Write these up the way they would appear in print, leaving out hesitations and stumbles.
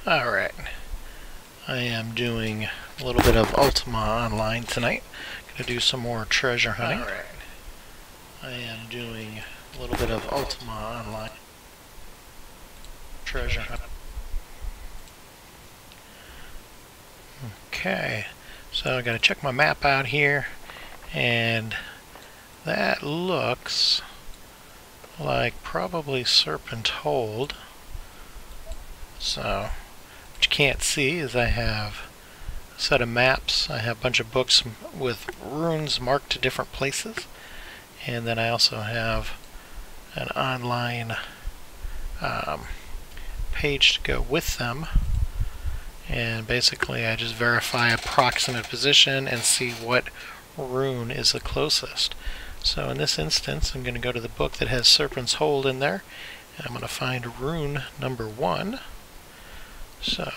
Alright, I am doing a little bit of Ultima online tonight. Gonna do some more treasure hunting. Alright, I am doing a little bit of Ultima online treasure hunting. Okay, so I gotta check my map out here, and that looks like probably Serpent Hold. So what you can't see is I have a set of maps. I have a bunch of books with runes marked to different places, and then I also have an online page to go with them, and basically I just verify approximate position and see what rune is the closest. So in this instance I'm going to go to the book that has Serpent's Hold in there, and I'm going to find rune number 1. So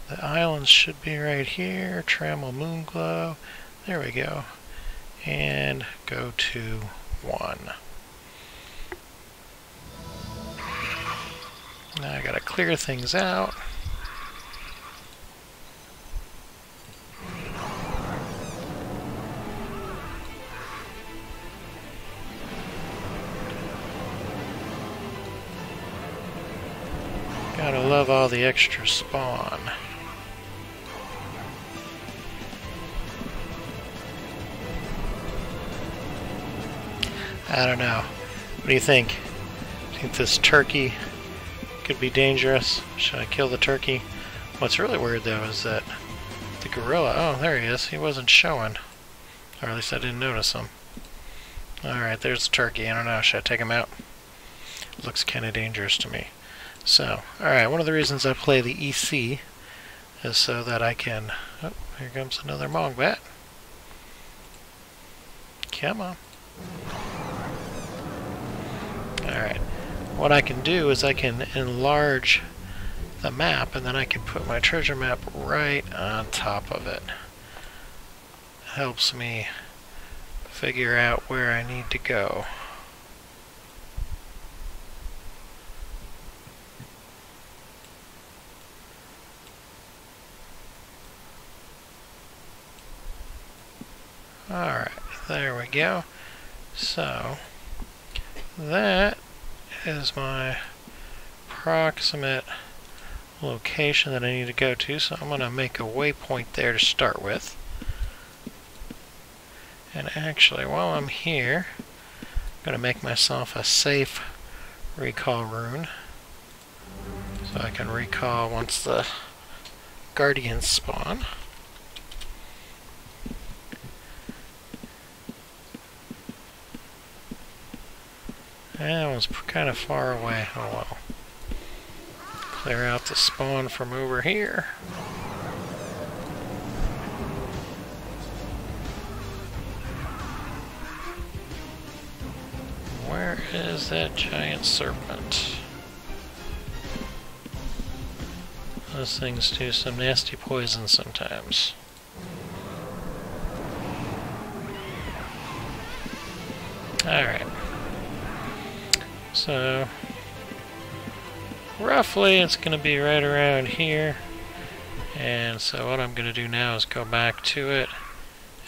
the islands should be right here. Trammel Moonglow. There we go. And go to 1. Now I gotta clear things out. Gotta love all the extra spawn. I don't know. What do you think? Think this turkey could be dangerous? Should I kill the turkey? What's really weird though is that the gorilla, oh there he is, he wasn't showing. Or at least I didn't notice him. Alright, there's the turkey. I don't know, should I take him out? Looks kinda dangerous to me. So, alright, one of the reasons I play the EC is so that I can... Oh, here comes another Mongbat. Come on. Alright, what I can do is I can enlarge the map, and then I can put my treasure map right on top of it. Helps me figure out where I need to go. Alright, there we go. So, that is my approximate location that I need to go to, so I'm going to make a waypoint there to start with. And actually, while I'm here, I'm going to make myself a safe recall rune, so I can recall once the guardians spawn. That was kind of far away. Oh well. Clear out the spawn from over here. Where is that giant serpent? Those things do some nasty poison sometimes. Alright. So, roughly it's going to be right around here. And so what I'm going to do now is go back to it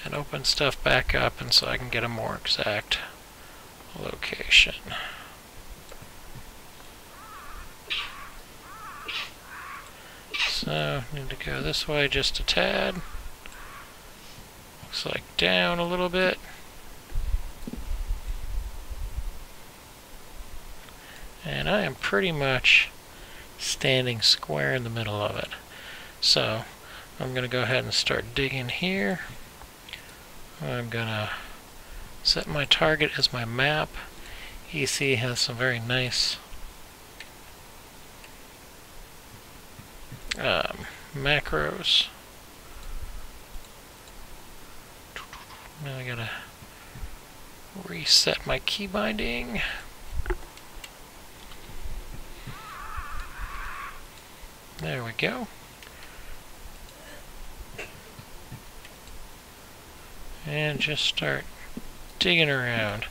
and open stuff back up, and so I can get a more exact location. So, need to go this way just a tad. Looks like down a little bit. And I am pretty much standing square in the middle of it. So I'm going to go ahead and start digging here. I'm going to set my target as my map. EC has some very nice macros. Now I got to reset my key binding. There we go. And just start digging around.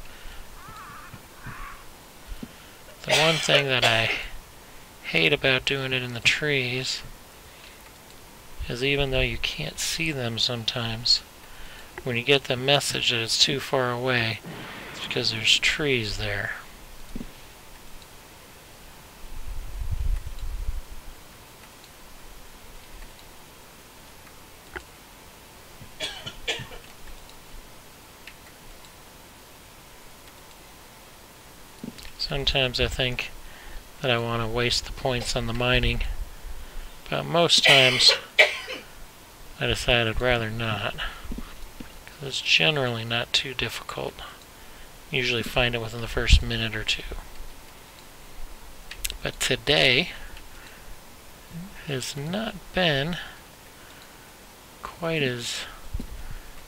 The one thing that I hate about doing it in the trees is even though you can't see them sometimes, when you get the message that it's too far away, it's because there's trees there. Sometimes I think that I want to waste the points on the mining, but most times I decide I'd rather not, because it's generally not too difficult. Usually find it within the first minute or two. But today has not been quite as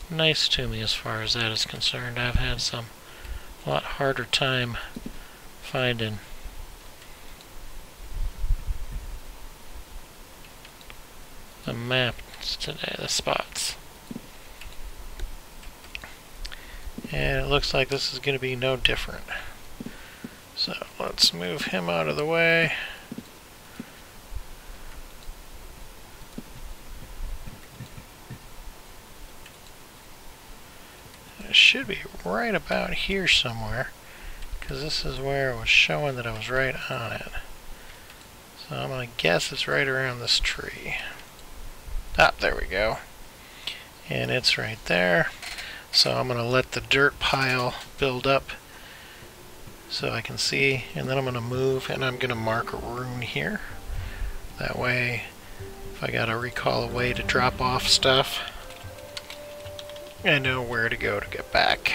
nice to me as far as that is concerned. I've had a lot harder time finding the maps today, the spots. And it looks like this is going to be no different. So let's move him out of the way. It should be right about here somewhere, because this is where it was showing that I was right on it. So I'm going to guess it's right around this tree. Ah, there we go. And it's right there. So I'm going to let the dirt pile build up so I can see, and then I'm going to move and I'm going to mark a rune here. That way, if I got to recall a way to drop off stuff, I know where to go to get back.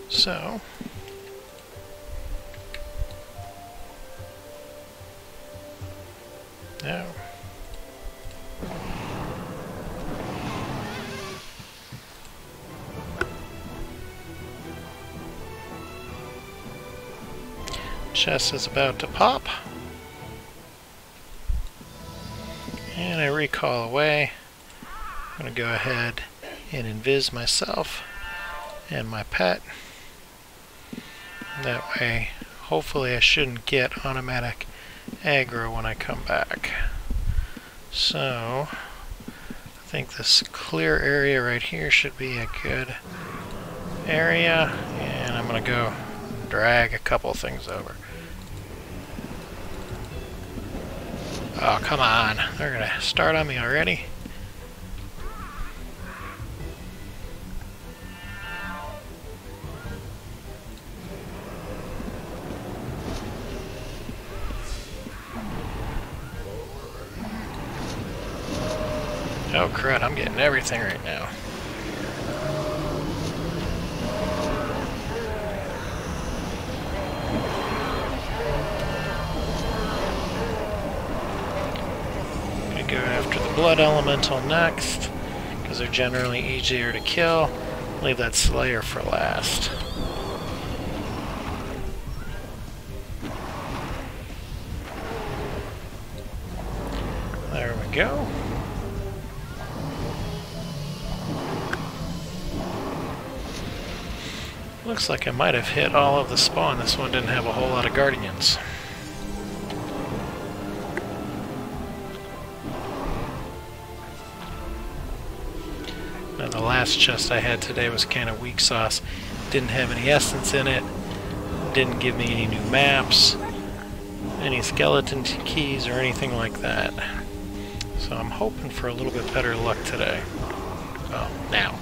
So, now, chest is about to pop, and I recall away. I'm going to go ahead and invis myself and my pet. That way, hopefully I shouldn't get automatic aggro when I come back. So, I think this clear area right here should be a good area, and I'm going to go drag a couple things over. Oh, come on. They're going to start on me already? Oh crud, I'm getting everything right now. I'm gonna go after the blood elemental next, because they're generally easier to kill. Leave that slayer for last. There we go. Looks like I might have hit all of the spawn. This one didn't have a whole lot of guardians. Now the last chest I had today was kind of weak sauce. Didn't have any essence in it. Didn't give me any new maps, any skeleton keys, or anything like that. So I'm hoping for a little bit better luck today. Oh, now.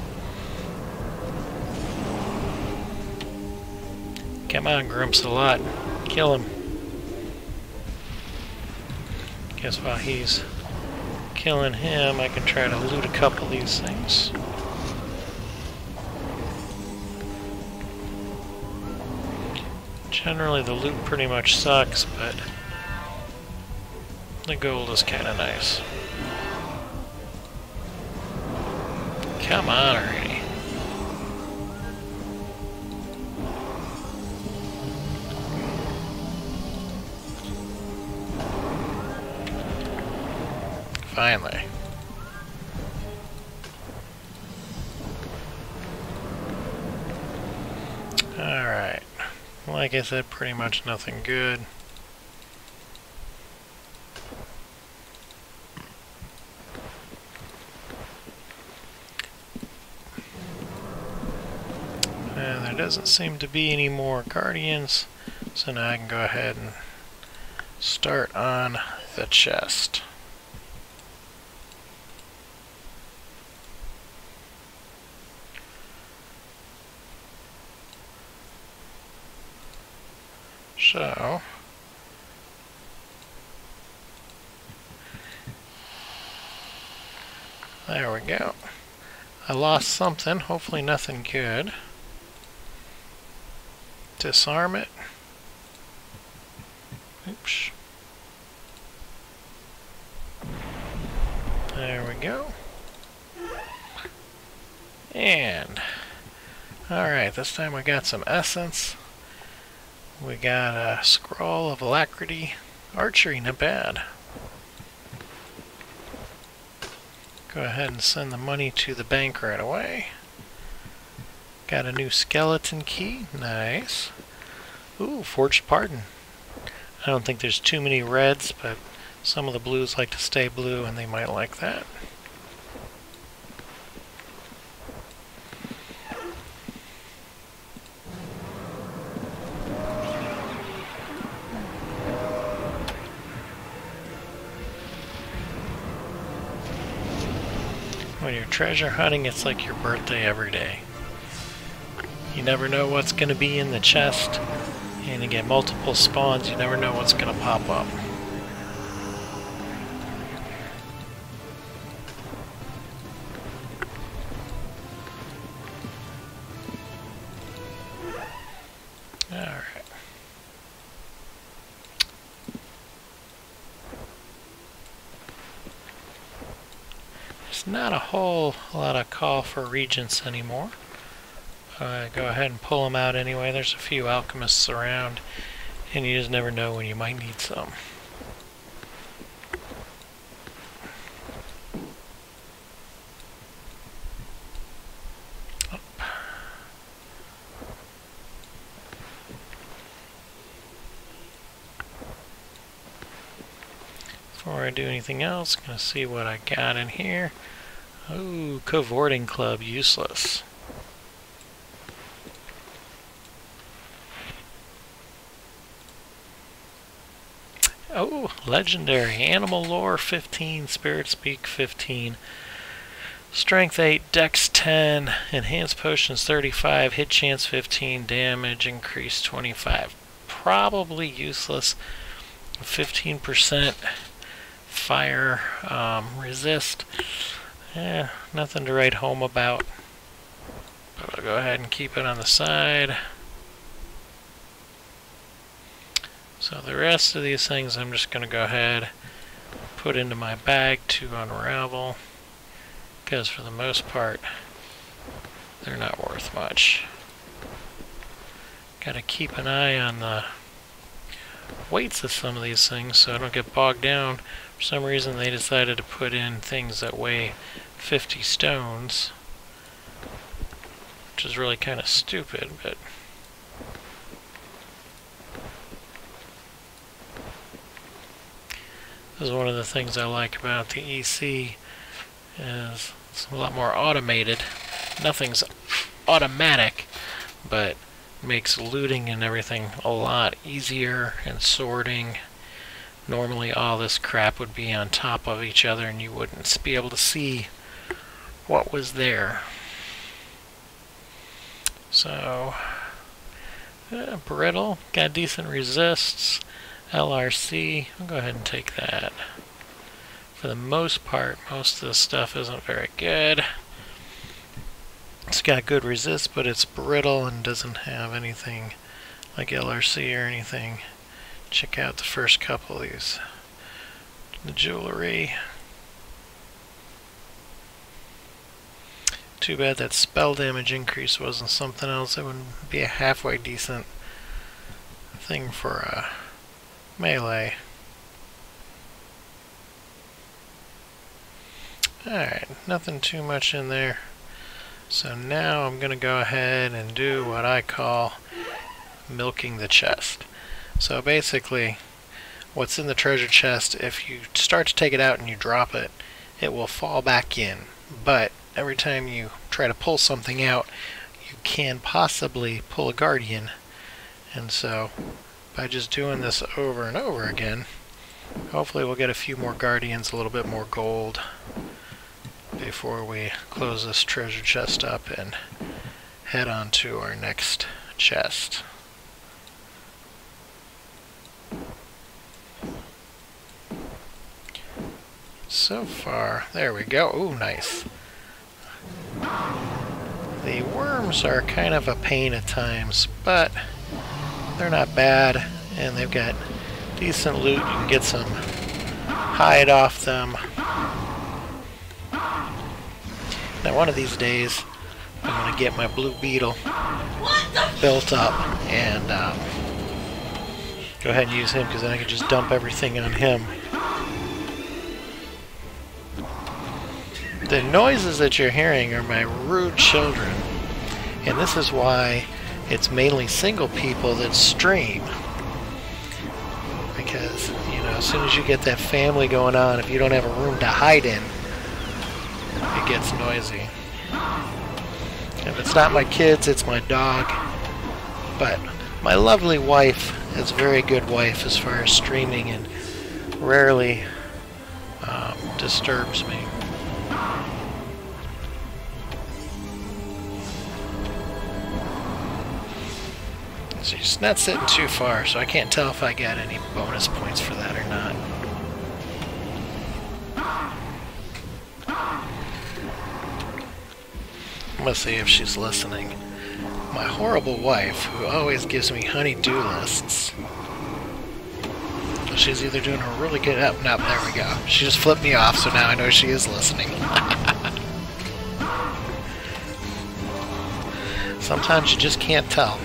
Come on, Grumps a lot. Kill him. Guess while he's killing him, I can try to loot a couple of these things. Generally the loot pretty much sucks, but the gold is kind of nice. Come on already. Finally. Alright. Like I said, pretty much nothing good. And there doesn't seem to be any more guardians, so now I can go ahead and start on the chest. So, there we go. I lost something, hopefully nothing good. Disarm it. Oops. There we go. And, alright, this time we got some essence. We got a scroll of alacrity. Archery, not bad. Go ahead and send the money to the bank right away. Got a new skeleton key. Nice. Ooh, forged pardon. I don't think there's too many reds, but some of the blues like to stay blue and they might like that. When you're treasure hunting, it's like your birthday every day. You never know what's going to be in the chest, and you get multiple spawns, you never know what's going to pop up. Alright. There's not a whole lot of call for regents anymore. Go ahead and pull them out anyway. There's a few alchemists around, and you just never know when you might need some. Before I do anything else, I'm going to see what I got in here. Ooh, cavorting club, useless. Oh, legendary. Animal lore 15, spirit speak 15, strength 8, dex 10, enhanced potions 35, hit chance 15, damage increase 25. Probably useless. 15% fire resist. Nothing to write home about. But I'll go ahead and keep it on the side. So the rest of these things I'm just going to go ahead put into my bag to unravel, because for the most part they're not worth much. Got to keep an eye on the weights of some of these things so I don't get bogged down. For some reason they decided to put in things that weigh 50 stones, which is really kind of stupid, but this is one of the things I like about the EC, is it's a lot more automated. Nothing's automatic, but makes looting and everything a lot easier, and sorting. Normally all this crap would be on top of each other and you wouldn't be able to see what was there. So, brittle, got decent resists. LRC, I'll go ahead and take that. For the most part, most of this stuff isn't very good. It's got good resist, but it's brittle and doesn't have anything like LRC or anything. Check out the first couple of these. The jewelry. Too bad that spell damage increase wasn't something else. It would be a halfway decent thing for a melee. Alright, nothing too much in there. So now I'm going to go ahead and do what I call milking the chest. So basically, what's in the treasure chest, if you start to take it out and you drop it, it will fall back in. But every time you try to pull something out, you can possibly pull a guardian. And so, by just doing this over and over again, hopefully we'll get a few more guardians, a little bit more gold, before we close this treasure chest up and head on to our next chest. So far, there we go. Ooh, nice. The worms are kind of a pain at times, but they're not bad, and they've got decent loot. You can get some hide off them. Now one of these days, I'm going to get my blue beetle built up and go ahead and use him, because then I can just dump everything on him. The noises that you're hearing are my rude children, and this is why it's mainly single people that stream. Because, you know, as soon as you get that family going on, if you don't have a room to hide in, it gets noisy. If it's not my kids, it's my dog. But my lovely wife is a very good wife as far as streaming, and rarely disturbs me. So she's not sitting too far, so I can't tell if I got any bonus points for that or not. Let's see if she's listening. My horrible wife, who always gives me honey-do lists. She's either doing a really good... Oh, no, there we go. She just flipped me off, so now I know she is listening. Sometimes you just can't tell.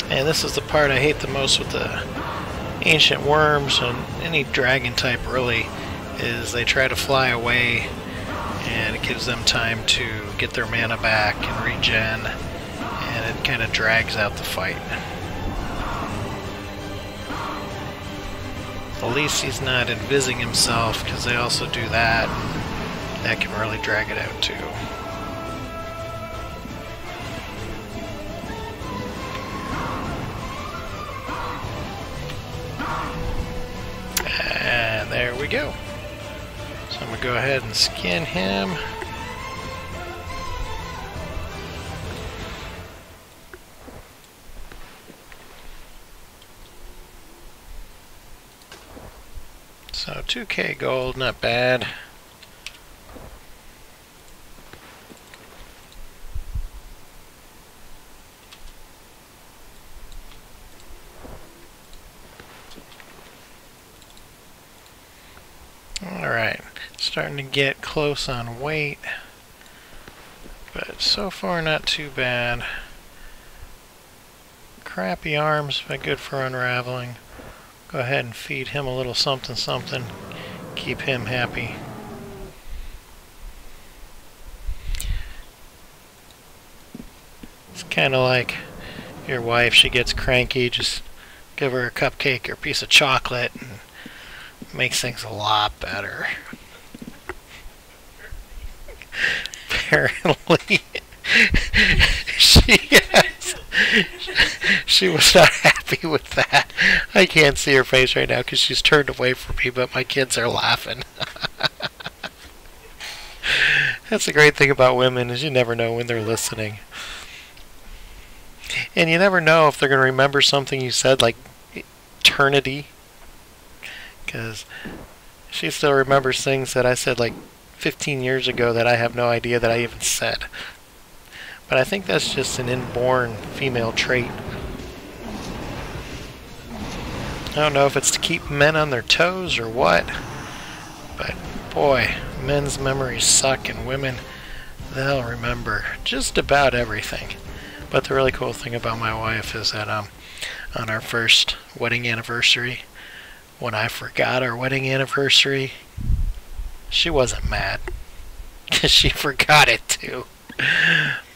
And this is the part I hate the most with the ancient worms and any dragon type really, is they try to fly away and it gives them time to get their mana back and regen, and it kind of drags out the fight. At least he's not invising himself, because they also do that. That can really drag it out too. And there we go. So I'm going to go ahead and skin him. So 2k gold, not bad. Alright, starting to get close on weight, but so far not too bad. Crappy arms, but good for unraveling. Go ahead and feed him a little something something, keep him happy. It's kind of like your wife, she gets cranky, just give her a cupcake or a piece of chocolate and makes things a lot better. Apparently, she was not happy with that. I can't see her face right now because she's turned away from me, but my kids are laughing. That's the great thing about women, is you never know when they're listening. And you never know if they're going to remember something you said like eternity. Because she still remembers things that I said like 15 years ago that I have no idea that I even said. But I think that's just an inborn female trait. I don't know if it's to keep men on their toes or what, but boy, men's memories suck, and women, they'll remember just about everything. But the really cool thing about my wife is that on our first wedding anniversary, when I forgot our wedding anniversary, she wasn't mad because she forgot it too.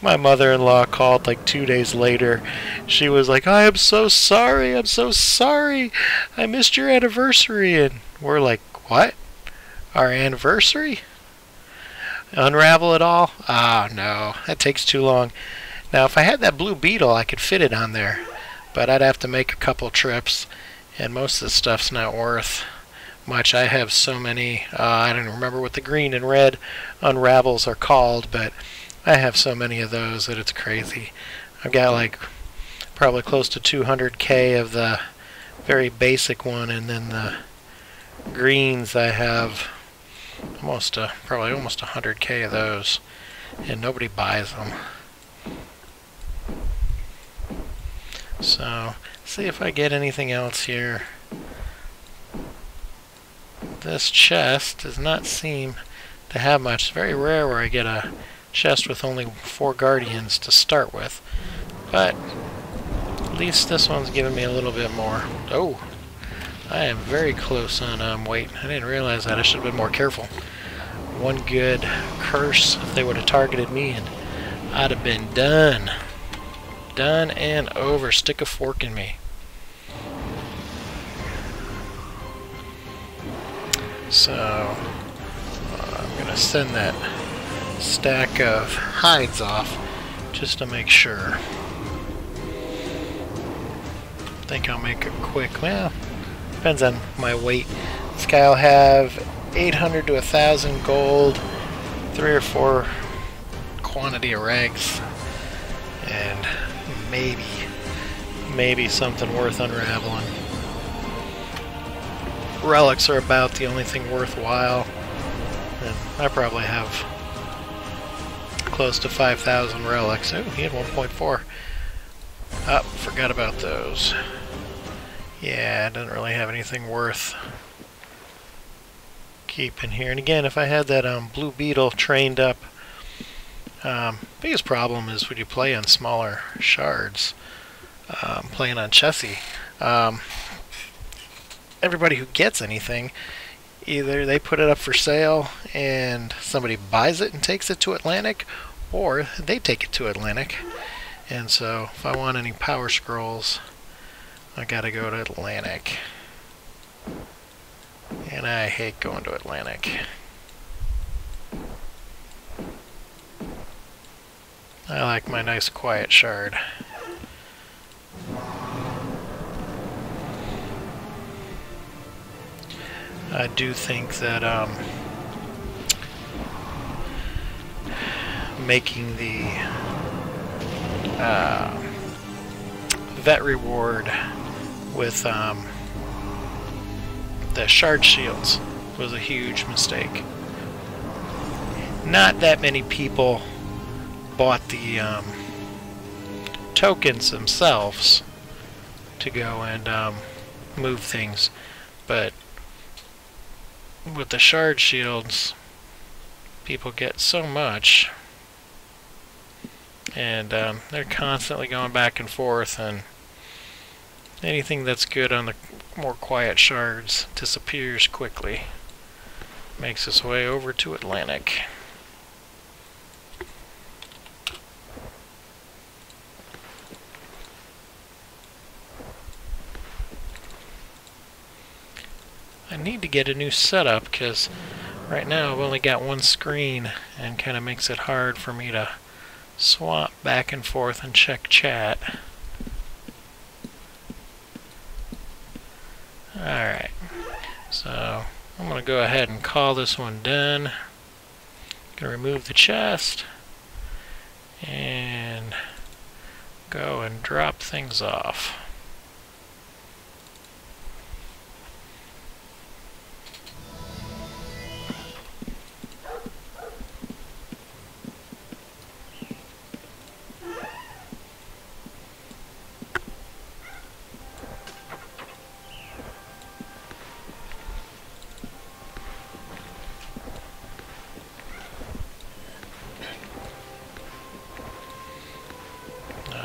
My mother-in-law called like 2 days later. She was like, I am so sorry, I'm so sorry. I missed your anniversary. And we're like, what? Our anniversary? Unravel it all? Ah, no, that takes too long. Now, if I had that Blue Beetle, I could fit it on there. But I'd have to make a couple trips. And most of the stuff's not worth much. I have so many, I don't remember what the green and red unravels are called, but I have so many of those that it's crazy. I've got like probably close to 200K of the very basic one, and then the greens I have almost probably almost 100K of those, and nobody buys them. So see if I get anything else here. This chest does not seem to have much. It's very rare where I get a chest with only 4 guardians to start with, but at least this one's giving me a little bit more. Oh, I am very close on weight. I didn't realize that. I should have been more careful. One good curse if they would have targeted me, and I'd have been done. Done and over. Stick a fork in me. So I'm gonna send that stack of hides off just to make sure. I think I'll make it quick. Well, depends on my weight. This guy will have 800 to 1,000 gold, 3 or 4 quantity of rags, and maybe something worth unraveling. Relics are about the only thing worthwhile, and I probably have close to 5,000 relics. Oh, he had 1.4. Oh, forgot about those. Yeah, it doesn't really have anything worth keeping here. And again, if I had that Blue Beetle trained up, biggest problem is when you play on smaller shards, playing on chassis. Everybody who gets anything, either they put it up for sale and somebody buys it and takes it to Atlantic, or they take it to Atlantic. And so if I want any power scrolls, I gotta go to Atlantic. And I hate going to Atlantic. I like my nice quiet shard. I do think that making the vet reward with the shard shields was a huge mistake. Not that many people bought the tokens themselves to go and move things, but with the shard shields, people get so much, and they're constantly going back and forth, and anything that's good on the more quiet shards disappears quickly. Makes its way over to Atlantic. I need to get a new setup because right now I've only got one screen, and kind of makes it hard for me to swap back and forth and check chat. Alright, so I'm going to go ahead and call this one done. Going to remove the chest and go and drop things off.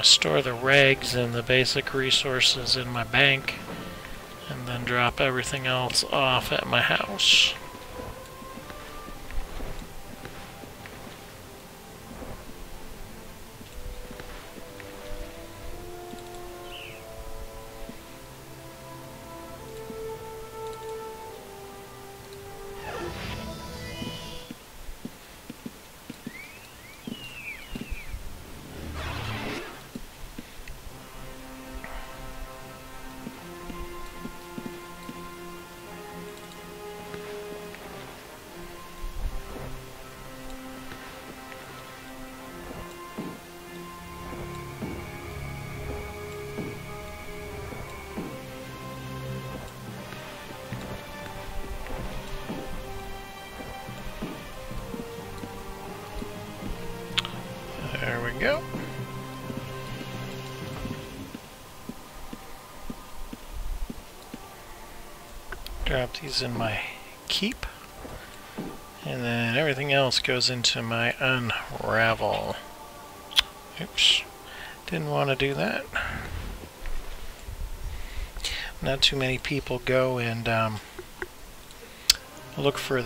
store the regs and the basic resources in my bank, and then drop everything else off at my house. There we go. Drop these in my keep, and then everything else goes into my unravel. Oops, didn't want to do that. Not too many people go and look for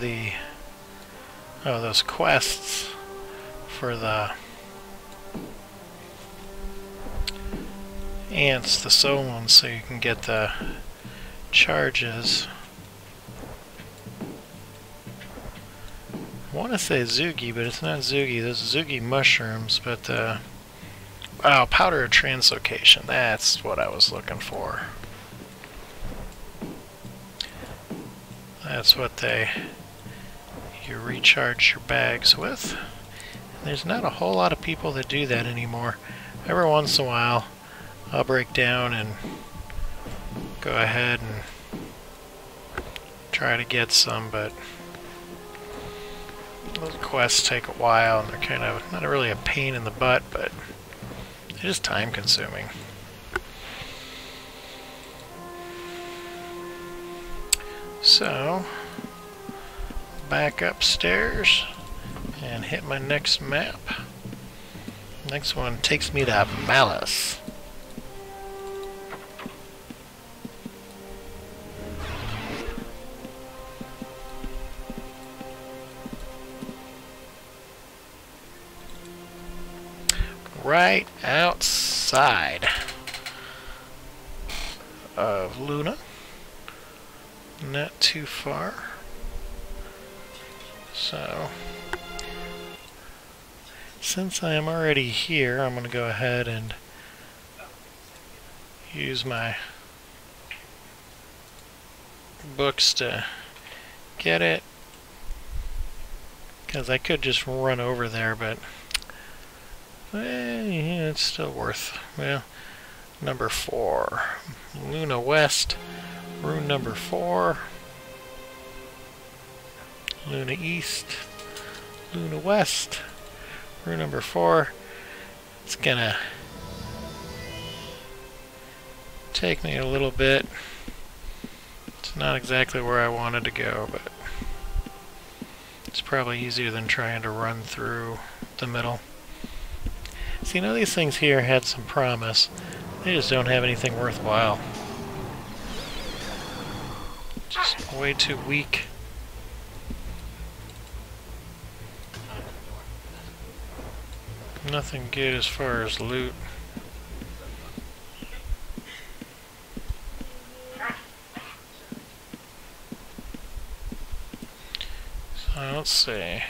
those quests for the ants, the soul ones, so you can get the charges. I want to say Zugi, but it's not Zugi. There's Zugi mushrooms, but oh, powder of translocation. That's what I was looking for. That's what you recharge your bags with. There's not a whole lot of people that do that anymore. Every once in a while, I'll break down and go ahead and try to get some, but those quests take a while, and they're kind of not really a pain in the butt, but they're just time consuming. So, back upstairs and hit my next map. Next one takes me to Malice. Right outside of Luna. Not too far. So, since I am already here, I'm going to go ahead and use my books to get it, because I could just run over there, but yeah, it's still worth, well, number 4. Luna West, rune number 4. Luna East, Luna West, rune number 4. It's gonna take me a little bit. It's not exactly where I wanted to go, but it's probably easier than trying to run through the middle. See, now these things here had some promise. They just don't have anything worthwhile. Just way too weak. Nothing good as far as loot. So let's see.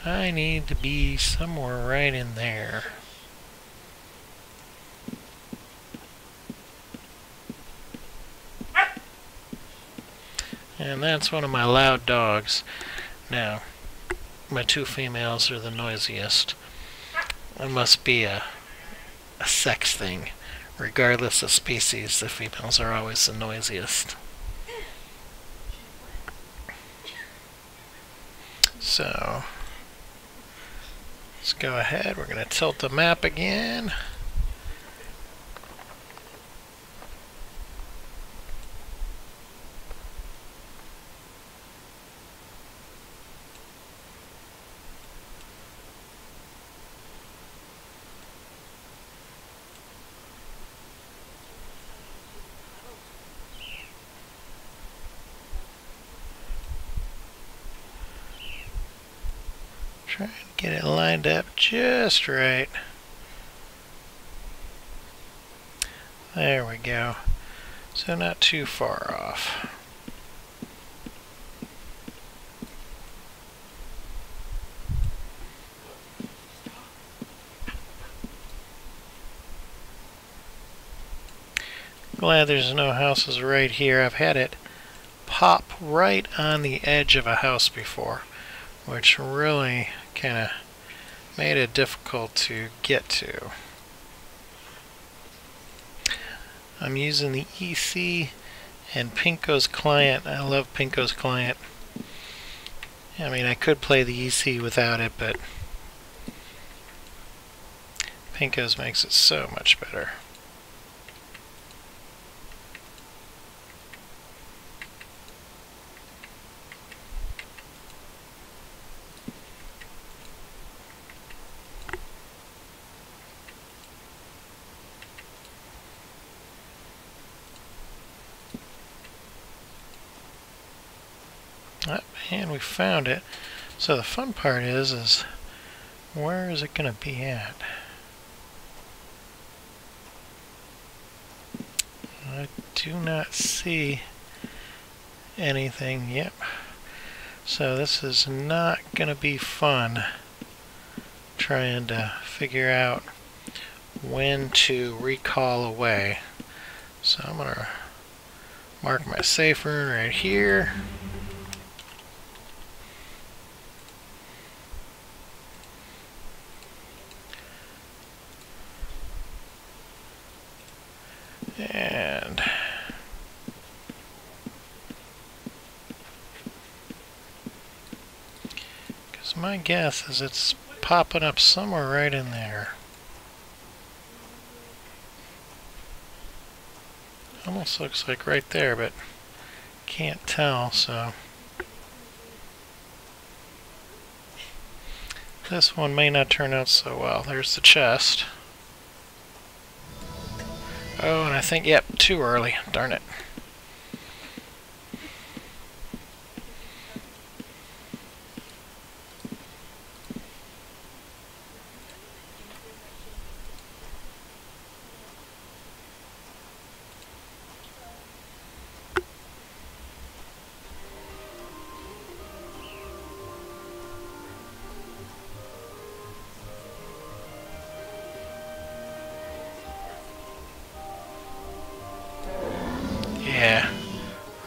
I need to be somewhere right in there. And that's one of my loud dogs. Now, my 2 females are the noisiest. It must be a sex thing. Regardless of species, the females are always the noisiest. So, let's go ahead. We're going to tilt the map again. Try and get it lined up just right. There we go. So not too far off. Glad there's no houses right here. I've had it pop right on the edge of a house before, which really kind of made it difficult to get to. I'm using the EC and Pinko's client. I love Pinko's client. I mean, I could play the EC without it, but Pinko's makes it so much better. And we found it. So the fun part is where is it going to be at? I do not see anything. Yep. So this is not going to be fun trying to figure out when to recall away. So I'm going to mark my safe room right here. And because my guess is it's popping up somewhere right in there. Almost looks like right there, but can't tell, so this one may not turn out so well. There's the chest. Oh, and I think, yep, too early. Darn it. Yeah,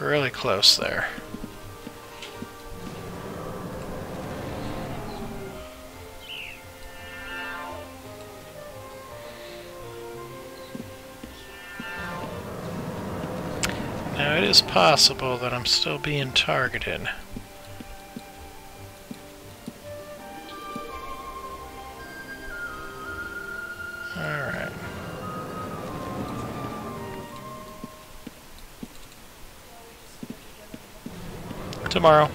really close there. Now it is possible that I'm still being targeted. Alright. Tomorrow.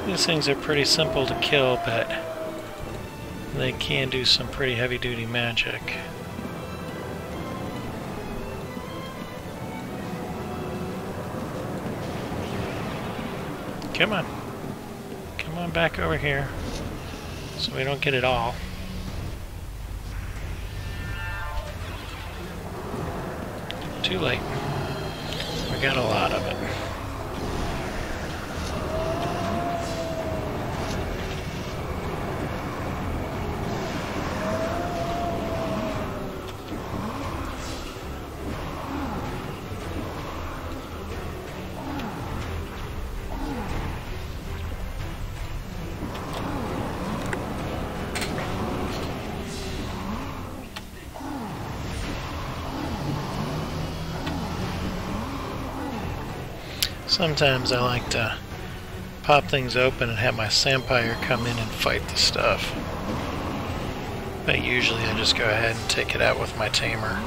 These things are pretty simple to kill, but they can do some pretty heavy-duty magic. Come on. Come on back over here so we don't get it all. Too late. We got a lot of it. Sometimes I like to pop things open and have my Sampire come in and fight the stuff. But usually I just go ahead and take it out with my tamer.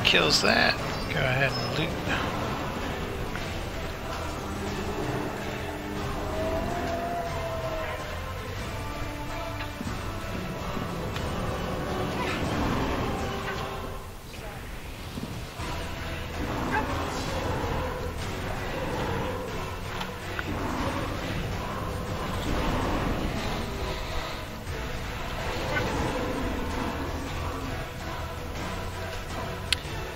kills that, go ahead and loot.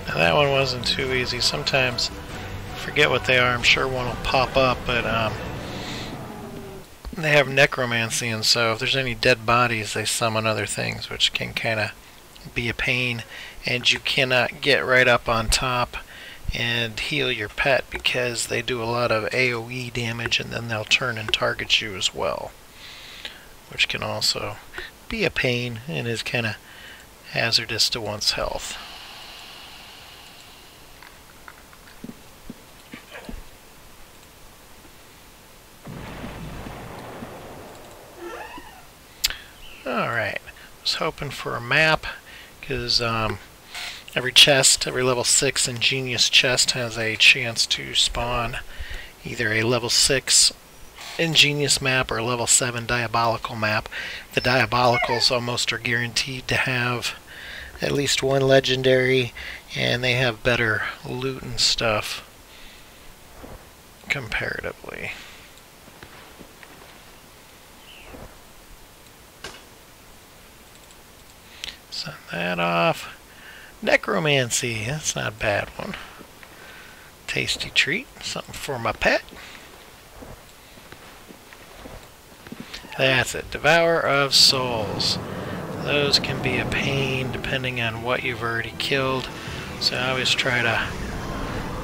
Now that one wasn't too easy. Sometimes, I forget what they are, I'm sure one will pop up, but they have necromancy, and so if there's any dead bodies, they summon other things, which can kind of be a pain, and you cannot get right up on top and heal your pet because they do a lot of AoE damage, and then they'll turn and target you as well, which can also be a pain and is kind of hazardous to one's health. Alright, I was hoping for a map, because every chest, every level 6 ingenious chest has a chance to spawn either a level 6 ingenious map or a level 7 diabolical map. The diabolicals almost are guaranteed to have at least one legendary, and they have better loot and stuff comparatively. Send that off. Necromancy, that's not a bad one. Tasty treat, something for my pet. That's it, Devourer of Souls. Those can be a pain depending on what you've already killed. So I always try to...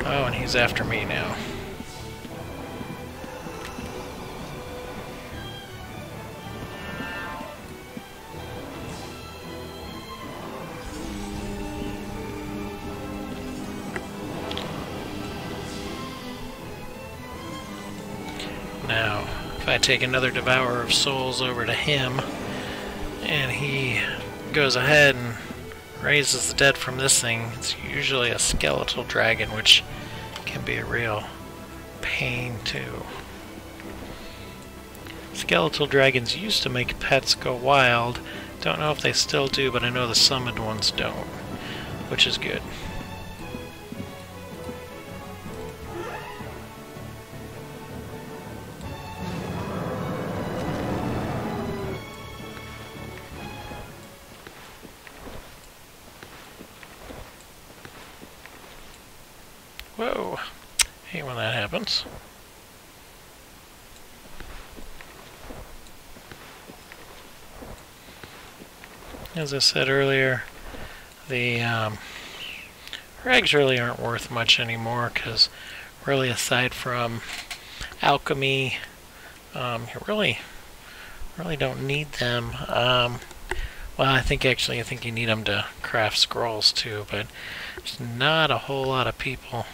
Oh, and he's after me now. Now, if I take another Devourer of Souls over to him, and he goes ahead and raises the dead from this thing, it's usually a skeletal dragon, which can be a real pain too. Skeletal dragons used to make pets go wild. Don't know if they still do, but I know the summoned ones don't, which is good. Whoa, hate when that happens. As I said earlier, the rags really aren't worth much anymore, because really aside from alchemy, you really don't need them. Well, I think you need them to craft scrolls too, but there's not a whole lot of people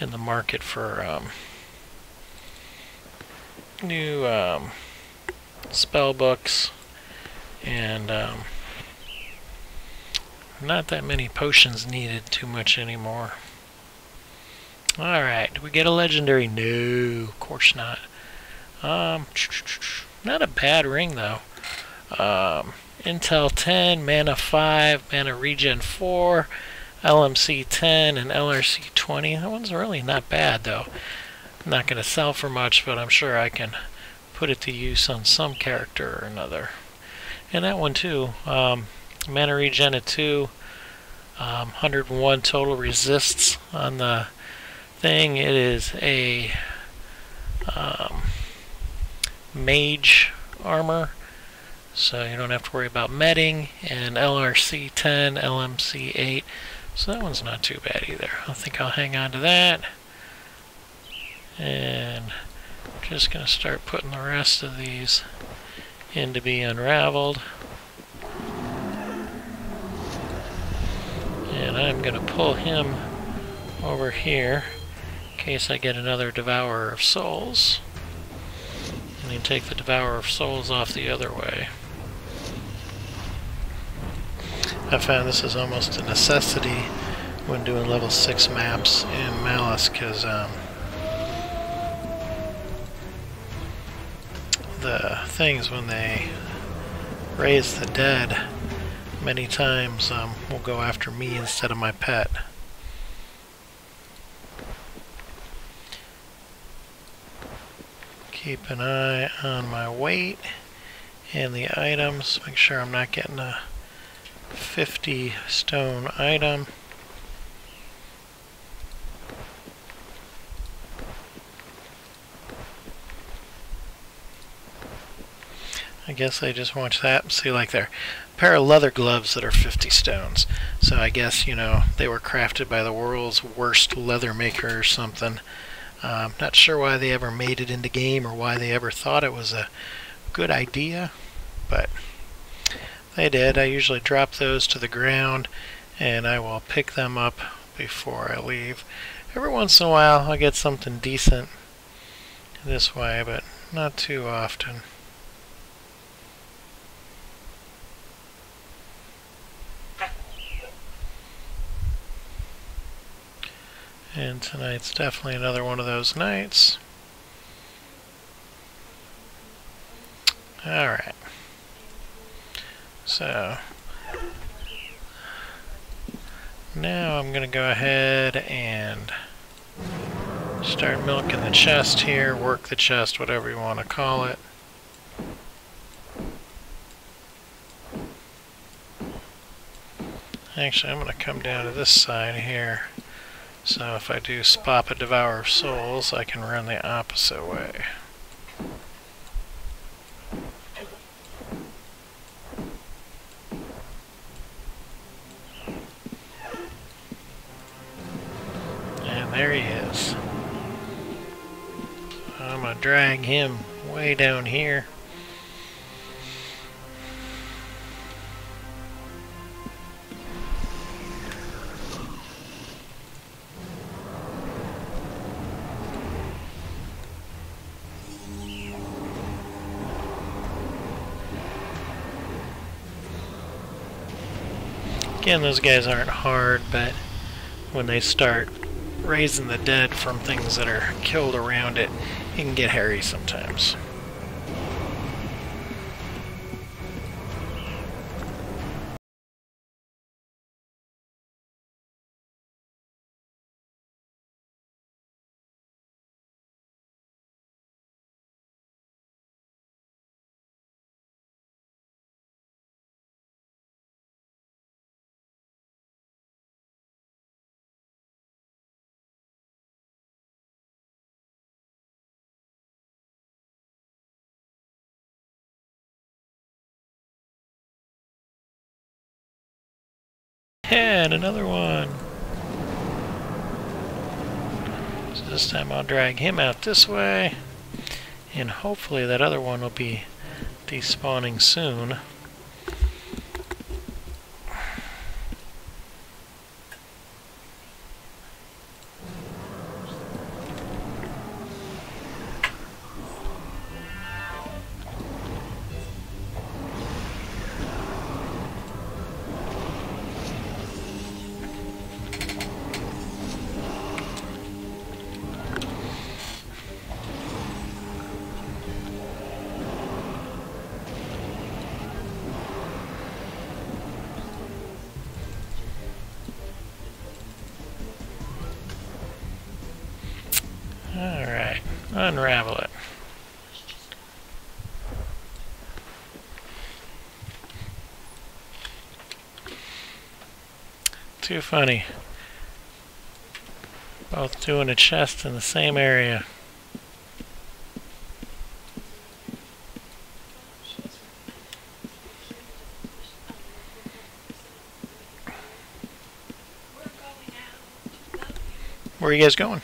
in the market for new spell books, and not that many potions needed too much anymore. Alright, did we get a legendary? No, of course not. Not a bad ring though. Intel 10, mana 5, mana regen 4, LMC 10, and LRC 20. That one's really not bad though. I'm not going to sell for much, but I'm sure I can put it to use on some character or another. And that one too, mana regen at 2, 101 total resists on the thing. It is a mage armor, so you don't have to worry about medding, and LRC 10, LMC 8, so that one's not too bad either. I think I'll hang on to that, and I'm just going to start putting the rest of these in to be unraveled. And I'm going to pull him over here in case I get another Devourer of Souls. And then take the Devourer of Souls off the other way. I found this is almost a necessity when doing level 6 maps in Malice, because the things when they raise the dead many times will go after me instead of my pet. Keep an eye on my weight and the items. Make sure I'm not getting a 50 stone item. I guess I just watch that and see, like, there are a pair of leather gloves that are 50 stones. So I guess, you know, they were crafted by the world's worst leather maker or something. Not sure why they ever made it into game or why they ever thought it was a good idea, but they did. I usually drop those to the ground and I will pick them up before I leave. Every once in a while I'll get something decent this way, but not too often. And tonight's definitely another one of those nights. Alright. So, now I'm going to go ahead and start milking the chest here, work the chest, whatever you want to call it. Actually, I'm going to come down to this side here. So if I do spot a Devourer of Souls, I can run the opposite way. And there he is. I'm going to drag him way down here. Again, those guys aren't hard, but when they start raising the dead from things that are killed around it, it can get hairy sometimes. And another one. So this time I'll drag him out this way, and hopefully that other one will be despawning soon. Alright, unravel it. Too funny. Both doing a chest in the same area. Where are you guys going?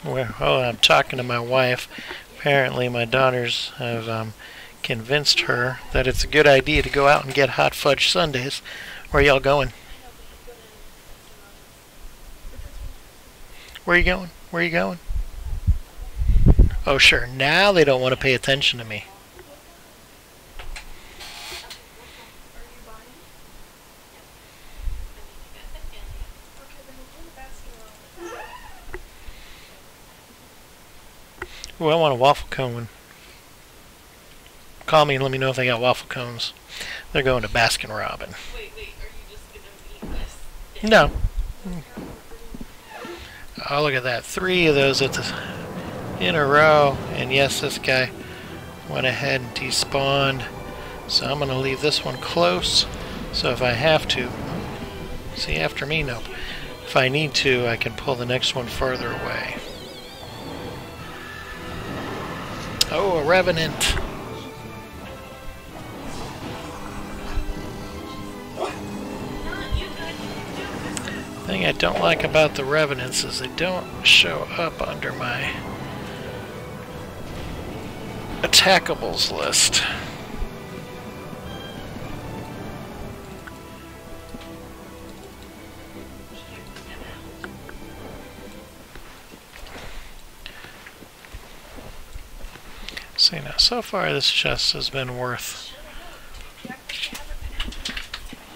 Well, I'm talking to my wife. Apparently my daughters have convinced her that it's a good idea to go out and get hot fudge sundaes. Where y'all going? Where are you going? Where are you going? Oh sure, now they don't want to pay attention to me. Ooh, I want a waffle cone. Call me and let me know if they got waffle cones. They're going to Baskin Robbins. Wait, are you just gonna eat this? No. Oh, look at that. 3 of those in a row. And yes, this guy went ahead and despawned. So I'm going to leave this one close. So if I have to... See, after me? Nope. If I need to, I can pull the next one farther away. Oh, a Revenant! The thing I don't like about the Revenants is they don't show up under my attackables list. See now, so far this chest has been worth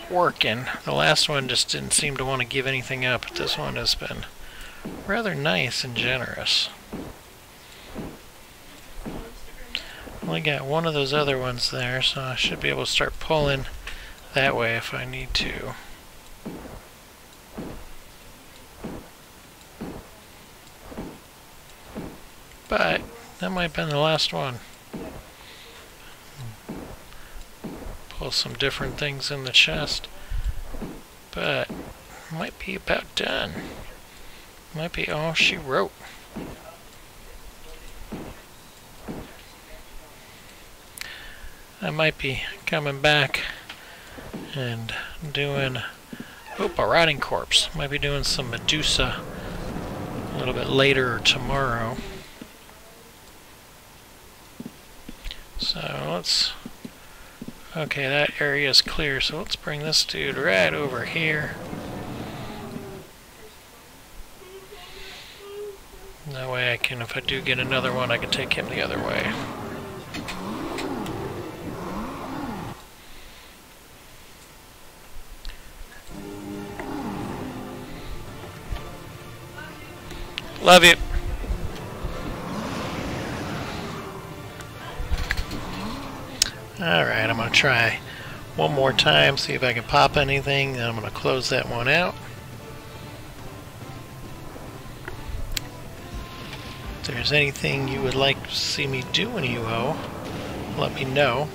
working. The last one just didn't seem to want to give anything up, but this one has been rather nice and generous. Only got one of those other ones there, so I should be able to start pulling that way if I need to. But that might have been the last one. Pull some different things in the chest, but might be about done. Might be all she wrote. I might be coming back and doing a rotting corpse. Might be doing some Medusa a little bit later tomorrow. So let's... Okay, that area is clear, so let's bring this dude right over here. That way I can, if I do get another one, I can take him the other way. Love you. Alright, I'm going to try one more time, see if I can pop anything, then I'm going to close that one out. If there's anything you would like to see me do in UO, let me know.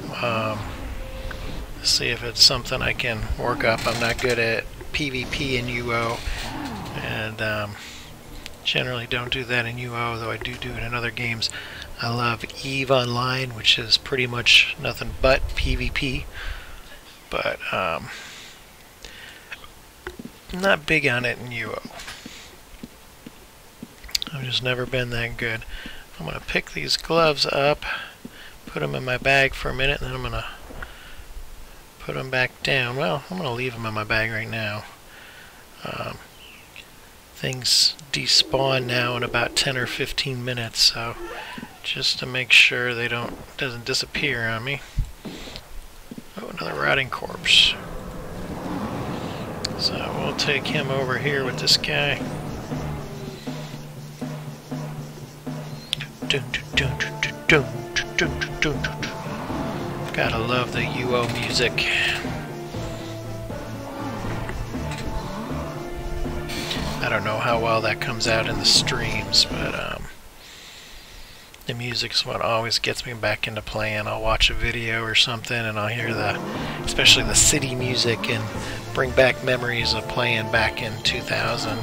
See if it's something I can work up. I'm not good at PvP in UO, and generally don't do that in UO, though I do it in other games. I love EVE Online, which is pretty much nothing but PvP, but I'm not big on it in UO. I've just never been that good. I'm going to pick these gloves up, put them in my bag for a minute, and then I'm going to put them back down. Well, I'm going to leave them in my bag right now. Things despawn now in about 10 or 15 minutes, so just to make sure they doesn't disappear on me. Oh, another rotting corpse. So we'll take him over here with this guy. Gotta love the UO music. I don't know how well that comes out in the streams, but the music's what always gets me back into playing. I'll watch a video or something and I'll hear especially the city music, and bring back memories of playing back in 2000.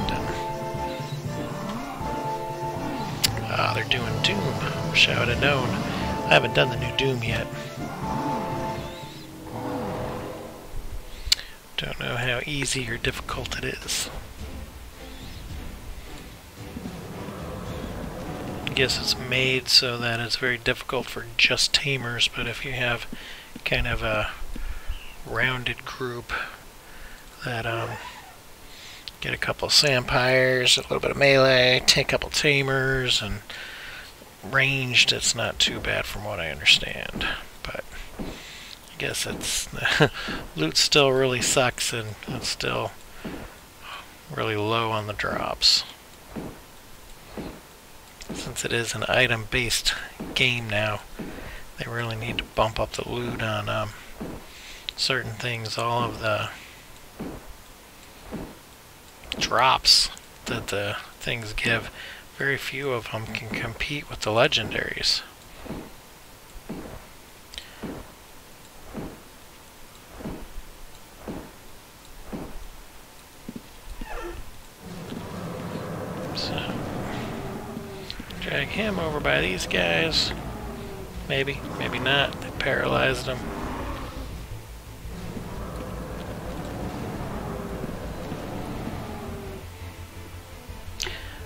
And they're doing Doom. Wish I would have known. I haven't done the new Doom yet. Don't know how easy or difficult it is. I guess it's made so that it's very difficult for just tamers, but if you have kind of a rounded group that get a couple of Sampires, a little bit of melee, take a couple tamers, and ranged, it's not too bad from what I understand. But I guess it's loot still really sucks, and it's still really low on the drops. Since since it is an item-based game now, they really need to bump up the loot on certain things. All of the drops that the things give, very few of them can compete with the legendaries. So, drag him over by these guys. Maybe, maybe not. They paralyzed him.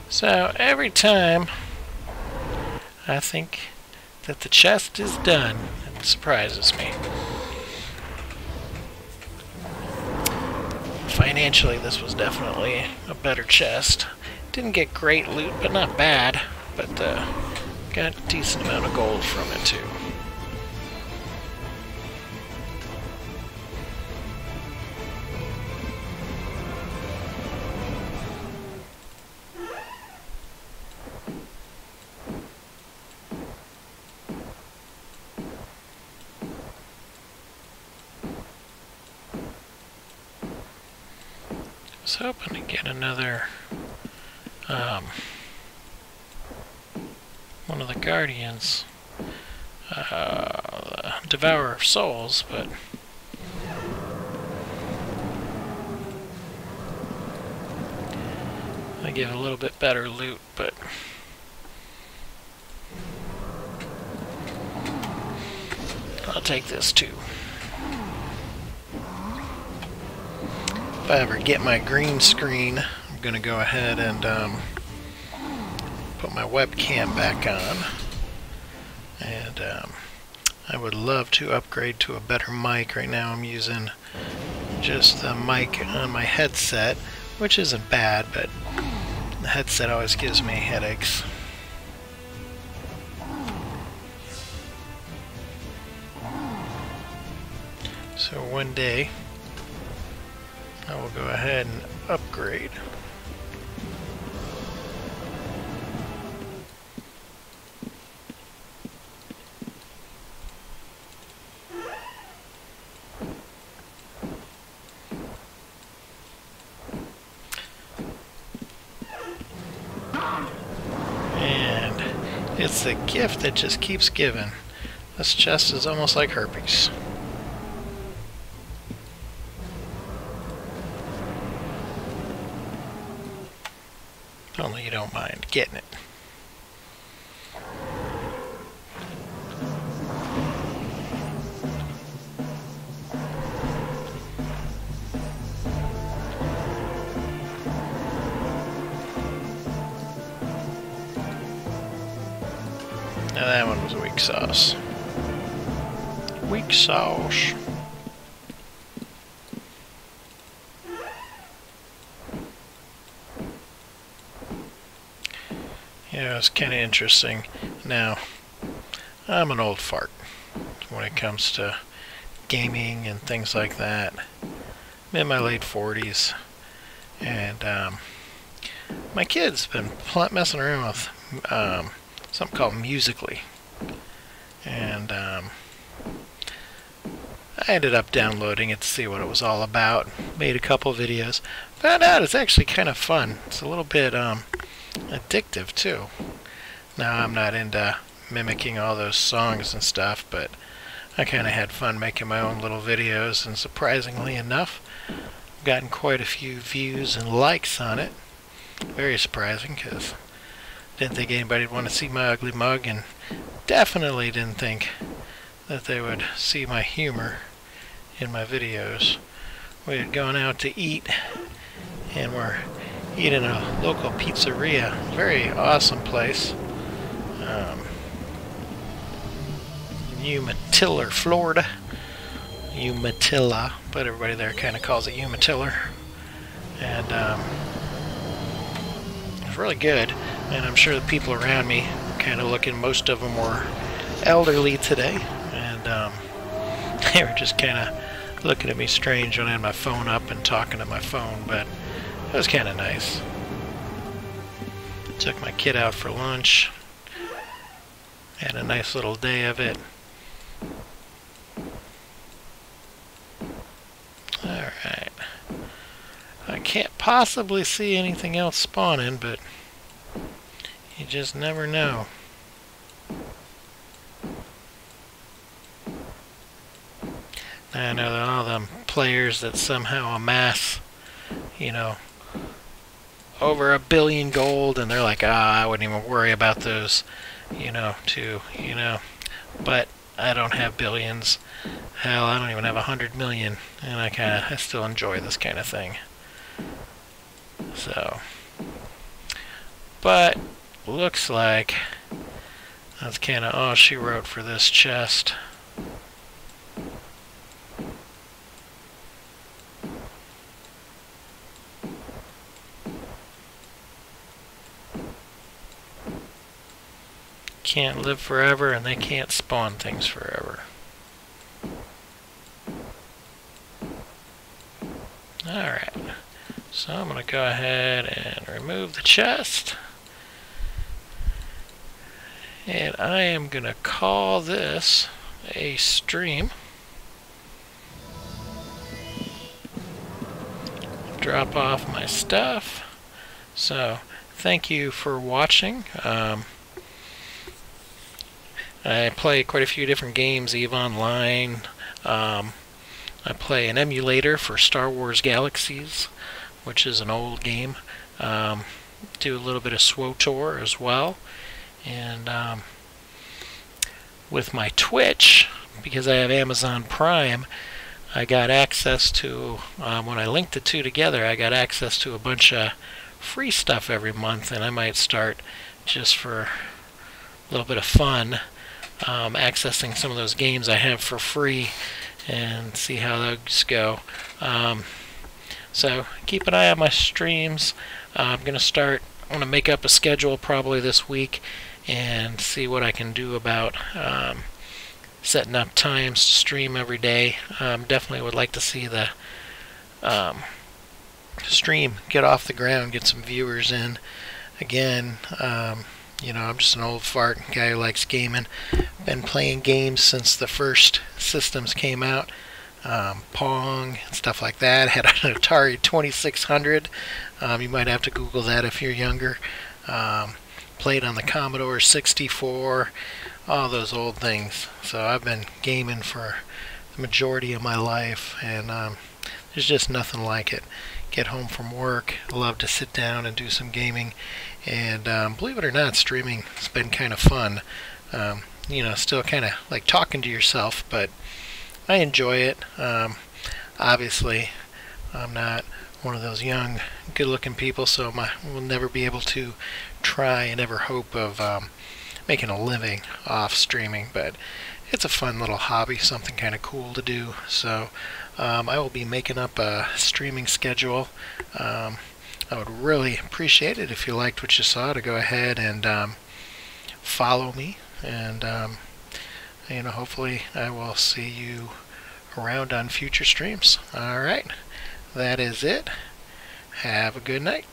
So every time I think that the chest is done, it surprises me. Financially, this was definitely a better chest. Didn't get great loot, but not bad. But got a decent amount of gold from it too. I was hoping to get another one of the Guardians, the Devourer of Souls, but I give a little bit better loot, but I'll take this too. If I ever get my green screen, I'm going to go ahead and put my webcam back on. And I would love to upgrade to a better mic. Right now I'm using just the mic on my headset, which isn't bad, but the headset always gives me headaches. So one day I will go ahead and upgrade. And it's the gift that just keeps giving. This chest is almost like herpes. Only you don't mind getting it. Now that one was a weak sauce. Weak sauce. Yeah, it's kind of interesting. Now, I'm an old fart when it comes to gaming and things like that. I'm in my late 40s, and my kid's been messing around with something called Musically, and I ended up downloading it to see what it was all about. Made a couple videos. Found out it's actually kind of fun. It's a little bit addictive too. Now I'm not into mimicking all those songs and stuff, but I kind of had fun making my own little videos, and surprisingly enough, I've gotten quite a few views and likes on it. Very surprising, because I didn't think anybody would want to see my ugly mug, and definitely didn't think that they would see my humor in my videos. We had gone out to eat, and we're eating at a local pizzeria. Very awesome place. Umatilla, Florida. Umatilla, but everybody there kind of calls it Umatilla. And it was really good. And I'm sure the people around me kind of looking, most of them were elderly today. And they were just kind of looking at me strange when I had my phone up and talking to my phone, but it was kind of nice. Took my kid out for lunch, Had a nice little day of it. Alright. I can't possibly see anything else spawning, but you just never know. I know that all the players that somehow amass, you know, over 1 billion gold, and they're like, I wouldn't even worry about those, but I don't have billions. Hell, I don't even have 100 million, and I still enjoy this kind of thing. So, but looks like that's kind of all she wrote for this chest. Can't live forever, and they can't spawn things forever. Alright, so I'm going to go ahead and remove the chest. And I am going to call this a stream. Drop off my stuff. So, thank you for watching. I play quite a few different games, EVE Online. I play an emulator for Star Wars Galaxies, which is an old game. Do a little bit of SWTOR as well. And with my Twitch, because I have Amazon Prime, I got access to, when I linked the two together, I got access to a bunch of free stuff every month, and I might start, just for a little bit of fun, accessing some of those games I have for free and see how those go. So keep an eye on my streams. I'm going to make up a schedule probably this week and see what I can do about setting up times to stream every day. Definitely would like to see the stream get off the ground, get some viewers in. Again, I'm just an old fart guy who likes gaming. Been playing games since the first systems came out. Pong and stuff like that. Had an Atari 2600. You might have to Google that if you're younger. Played on the Commodore 64. All those old things. So I've been gaming for the majority of my life, and there's just nothing like it. Get home from work, love to sit down and do some gaming, and believe it or not, streaming has been kind of fun. Still kind of like talking to yourself, but I enjoy it. Obviously, I'm not one of those young, good-looking people, so will never be able to try and ever hope of making a living off streaming, but it's a fun little hobby, something kind of cool to do. So I will be making up a streaming schedule. I would really appreciate it if you liked what you saw, to go ahead and follow me, and hopefully I will see you around on future streams. Alright, that is it. Have a good night.